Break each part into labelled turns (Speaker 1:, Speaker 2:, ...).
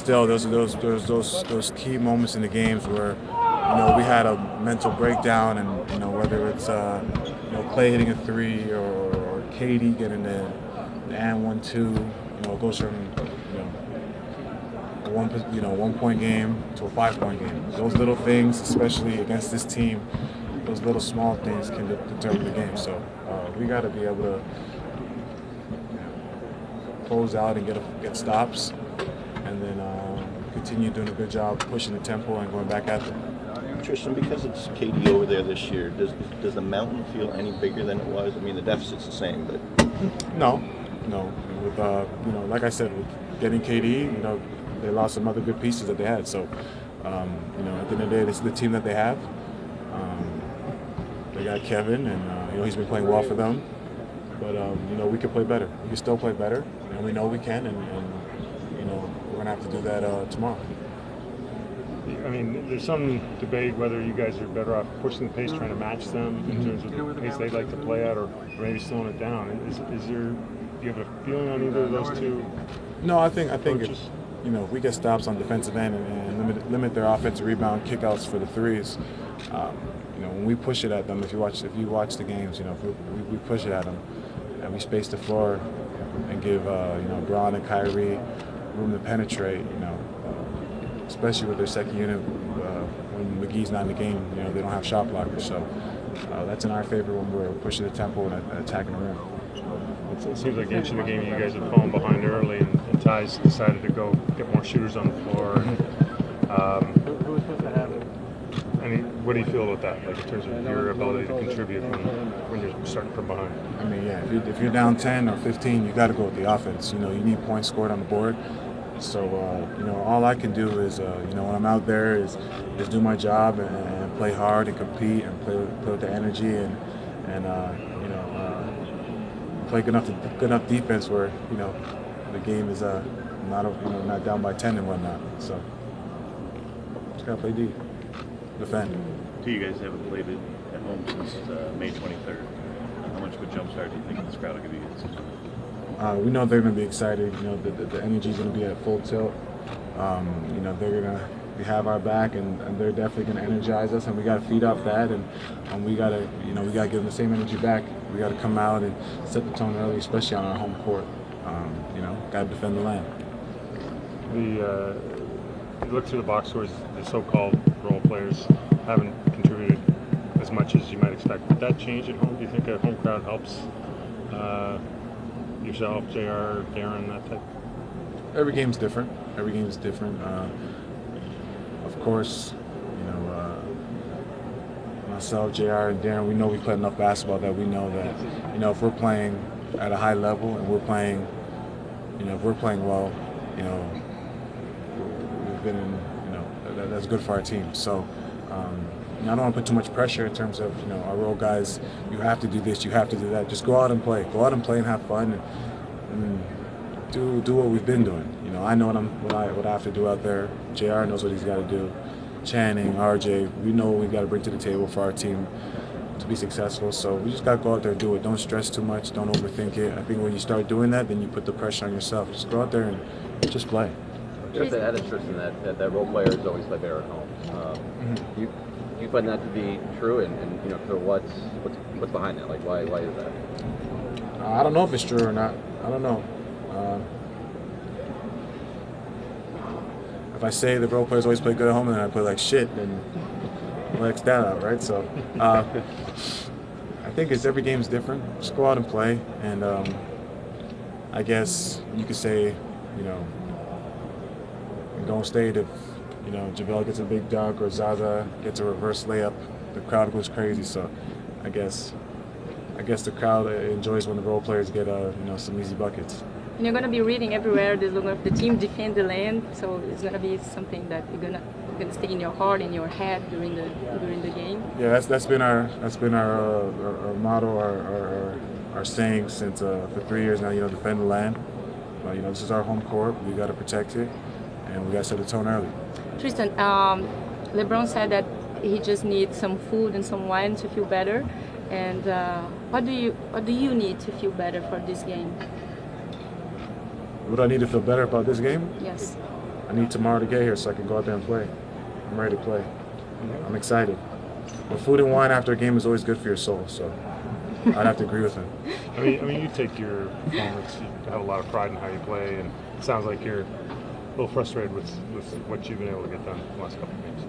Speaker 1: Still, those key moments in the games where we had a mental breakdown, and whether it's Clay hitting a three or KD getting the and 1-2, it goes from a 1 point game to a 5 point game. Those little things, especially against this team, those little small things can determine the game. So we got to be able to close out and get stops, and then continue doing a good job pushing the tempo and going back at them.
Speaker 2: Tristan, because it's KD over there this year, does the mountain feel any bigger than it was? I mean, the deficit's the same, but
Speaker 1: no. With like I said, with getting KD, they lost some other good pieces that they had. So, at the end of the day, this is the team that they have. They got Kevin, and he's been playing well for them. But we can play better. We can still play better, and we know we can. And we're gonna have to do that tomorrow.
Speaker 3: I mean, there's some debate whether you guys are better off pushing the pace, trying to match them in terms of the pace they'd like to play at, or maybe slowing it down. Do you have a feeling on either of those two?
Speaker 1: No, I think if we get stops on defensive end and limit their offensive rebound kickouts for the threes, when we push it at them, if you watch the games, if we push it at them and we space the floor and give Braun and Kyrie room to penetrate, especially with their second unit when McGee's not in the game, they don't have shot blockers. So that's in our favor when we're pushing the tempo and attacking the rim.
Speaker 3: It seems like each of the game you guys have fallen behind early, and Ty's decided to go get more shooters on the floor. What do you feel about that, like in terms of your ability to contribute when you're starting from behind?
Speaker 1: I mean, yeah, if you're down 10 or 15, you got to go with the offense. You need points scored on the board. So, all I can do is, when I'm out there is do my job and play hard and compete and play with the energy and play good enough defense where, the game is not down by 10 and whatnot. So, just got to play D, defend.
Speaker 4: You guys haven't played it at home since May 23rd. How much of a jump start do you think this crowd will give you?
Speaker 1: We know they're going to be excited. The energy is going to be at full tilt. They're going to have our back, and they're definitely going to energize us. And we got to feed off that, and we got to give them the same energy back. We got to come out and set the tone early, especially on our home court. Got to defend the land.
Speaker 3: You look through the box scores, the so-called role players haven't contributed as much as you might expect. Would that change at home? Do you think a home crowd helps yourself, JR, Darren, that type?
Speaker 1: Every game's different. Of course, myself, JR, and Darren, we know we played enough basketball that we know that, if we're playing at a high level and we're playing, if we're playing well, we've been in, that's good for our team. So, I don't want to put too much pressure in terms of, our role guys, you have to do this, you have to do that. Just go out and play. Go out and play and have fun and do what we've been doing. I know what I have to do out there. JR knows what he's got to do. Channing, RJ, we know what we got to bring to the table for our team to be successful. So we just got to go out there and do it. Don't stress too much. Don't overthink it. I think when you start doing that, then you put the pressure on yourself. Just go out there and just play.
Speaker 5: Just to add to Tristan, that role players always play better at home. Do you find that to be true, and so what's behind that? Like, why is that?
Speaker 1: I don't know if it's true or not. I don't know. If I say the role players always play good at home and then I play like shit, then I'll X that out, right? So I think every game's different. Just go out and play, and I guess you could say, in Golden State, if JaVale gets a big dunk or Zaza gets a reverse layup, the crowd goes crazy. So I guess the crowd enjoys when the role players get some easy buckets.
Speaker 6: And you're going to be reading everywhere. The team defend the land, so it's going to be something that you're going to stay in your heart, in your head during the game.
Speaker 1: Yeah, that's been our motto, our saying since for 3 years now. Defend the land. This is our home court. We got to protect it, and we got to set the tone early.
Speaker 6: Tristan, LeBron said that he just needs some food and some wine to feel better. And what do you need to feel better for this game?
Speaker 1: What do I need to feel better about this game?
Speaker 6: Yes.
Speaker 1: I need tomorrow to get here so I can go out there and play. I'm ready to play. I'm excited. But food and wine after a game is always good for your soul, so I'd have to agree with him.
Speaker 3: I mean, you take your performance. You have a lot of pride in how you play, and it sounds like you're a little frustrated with what you've been able to get done the last couple of games.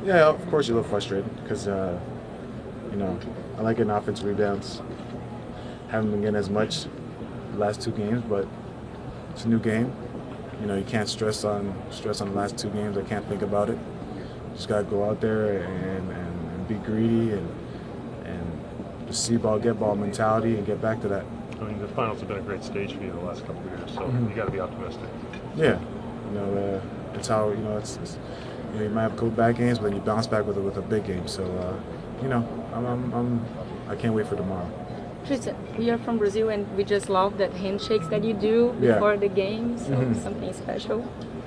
Speaker 1: Yeah, of course you're a little frustrated because, you know, I like getting offensive rebounds. Haven't been getting as much the last 2 games, but it's a new game. You know, you can't stress on the last 2 games. I can't think about it. Just gotta go out there and be greedy and just see ball, get ball mentality and get back to that.
Speaker 3: I mean, the finals have been a great stage for you the last couple of years, so you got to be optimistic.
Speaker 1: Yeah, you know, it's how it's you know, you might have couple bad games, but then you bounce back with a big game. So you know, I can't wait for tomorrow.
Speaker 6: Tristan, we are from Brazil and we just love that handshakes that you do before the game, so something special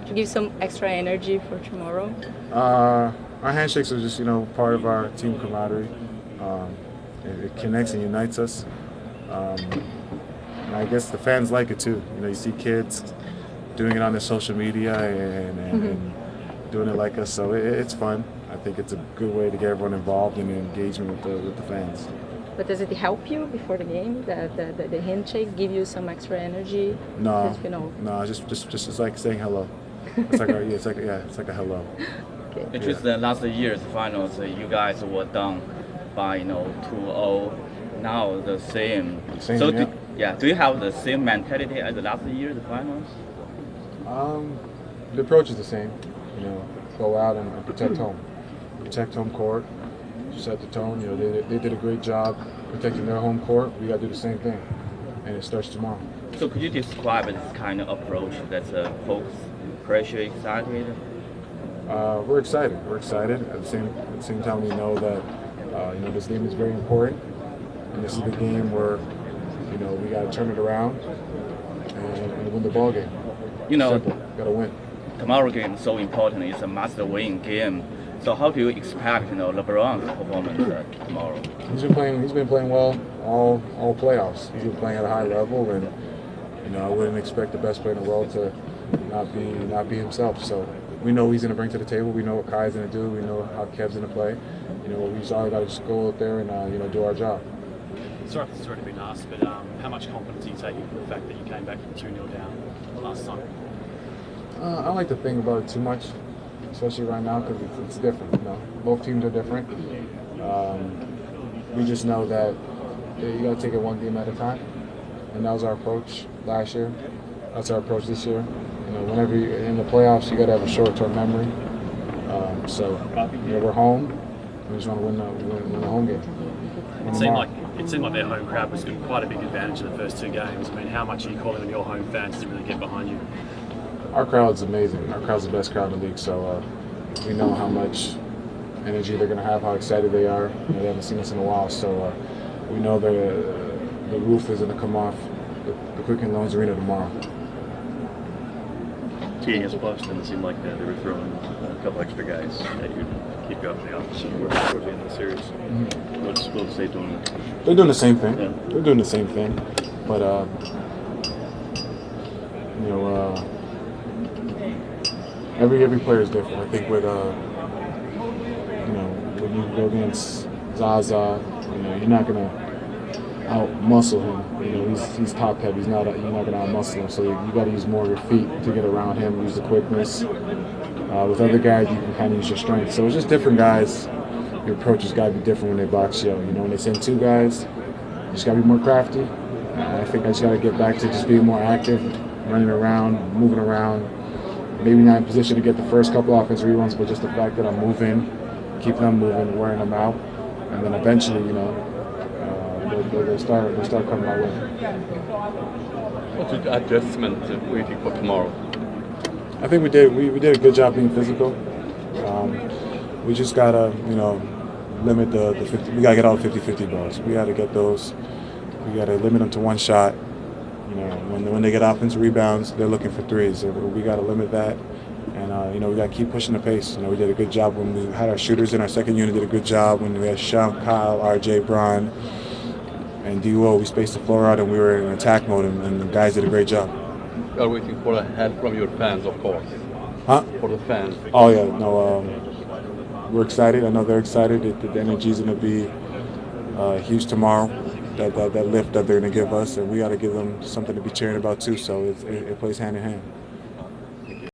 Speaker 6: to give some extra energy for tomorrow.
Speaker 1: Our handshakes are just, you know, part of our team camaraderie. It connects and unites us. And I guess the fans like it too. You know, you see kids doing it on their social media and doing it like us, so it's fun. I think it's a good way to get everyone involved in the engagement with the fans.
Speaker 6: But does it help you before the game? The handshake give you some extra energy?
Speaker 1: No,
Speaker 6: Because, you know.
Speaker 1: no, just it's like saying hello. It's like it's like a hello.
Speaker 6: Okay.
Speaker 7: It's just the last year's finals, you guys were down by 2-0. Now the same.
Speaker 1: Same,
Speaker 7: so
Speaker 1: yeah.
Speaker 7: do you have the same mentality as the last year's finals?
Speaker 1: The approach is the same. You know, go out and protect home court. Set the tone. You know, they did a great job protecting their home court. We got to do the same thing, and it starts tomorrow.
Speaker 7: So could you describe this kind of approach that's folks pressure excited?
Speaker 1: We're excited. We're excited. At the same time, we know that you know, this game is very important, and this is the game where, you know, we got to turn it around and win the ball game.
Speaker 7: You know,
Speaker 1: simple. Got to win.
Speaker 7: Tomorrow game is so important. It's a must-win game. So how do you expect LeBron's performance tomorrow?
Speaker 1: He's been playing well all playoffs. He's been playing at a high level, and you know, I wouldn't expect the best player in the world to not be himself. So we know what he's going to bring to the table. We know what Kai's going to do. We know how Kev's going to play. You know, we just all got to just go out there and you know, do our job.
Speaker 8: Sorry if it's already been asked, but how much confidence are you taking from the fact that you came back from 2-0 down last time?
Speaker 1: I don't like to think about it too much, especially right now, because it's different. You know, both teams are different. We just know that you got to take it one game at a time, and that was our approach last year. That's our approach this year. You know, whenever you're in the playoffs, you got to have a short-term memory. So you know, we're home. We just want to win the home game.
Speaker 8: It seemed like their home crowd was quite a big advantage in the first 2 games. I mean, how much are you calling on your home fans to really get behind you?
Speaker 1: Our crowd's amazing. Our crowd's the best crowd in the league, so we know how much energy they're going to have, how excited they are. You know, they haven't seen us in a while, so we know the roof is going to come off the Quicken Loans Arena tomorrow.
Speaker 4: Team is bust, and it seemed like they were throwing a couple extra guys at you to keep you off the opposite towards the end of the series. What's Golden State doing?
Speaker 1: They're doing the same thing.
Speaker 4: Yeah.
Speaker 1: They're doing the same thing, but you know, every player is different. I think with you know, when you go against Zaza, you know, you're not gonna out muscle him. You know, he's top heavy. You're not gonna out muscle him. So you got to use more of your feet to get around him. Use the quickness. With other guys, you can kind of use your strength. So it's just different guys. Your approach has got to be different when they box you. You know, when they send 2 guys, you just got to be more crafty. I think I just got to get back to just being more active, running around, moving around. Maybe not in position to get the first couple offensive rebounds, but just the fact that I'm moving, keeping them moving, wearing them out, and then eventually, you know, they'll start coming my way.
Speaker 9: What's the adjustment waiting for tomorrow?
Speaker 1: I think we did a good job being physical. We just gotta, you know, limit the 50. We gotta get all 50-50 balls. We gotta get those. We gotta limit them to 1 shot. You know, when they get offensive rebounds, they're looking for 3s. So we gotta limit that, and you know, we gotta keep pushing the pace. You know, we did a good job when we had our shooters in our second unit. Did a good job when we had Sean, Kyle, RJ, Bron, and Duo. We spaced the floor out, and we were in attack mode, and the guys did a great job.
Speaker 9: are waiting for help from your fans, of course.
Speaker 1: Huh?
Speaker 9: For the fans.
Speaker 1: Oh yeah, no. We're excited. I know they're excited. The energy is going to be huge tomorrow. That lift that they're going to give us, and we got to give them something to be cheering about too. So it plays hand in hand.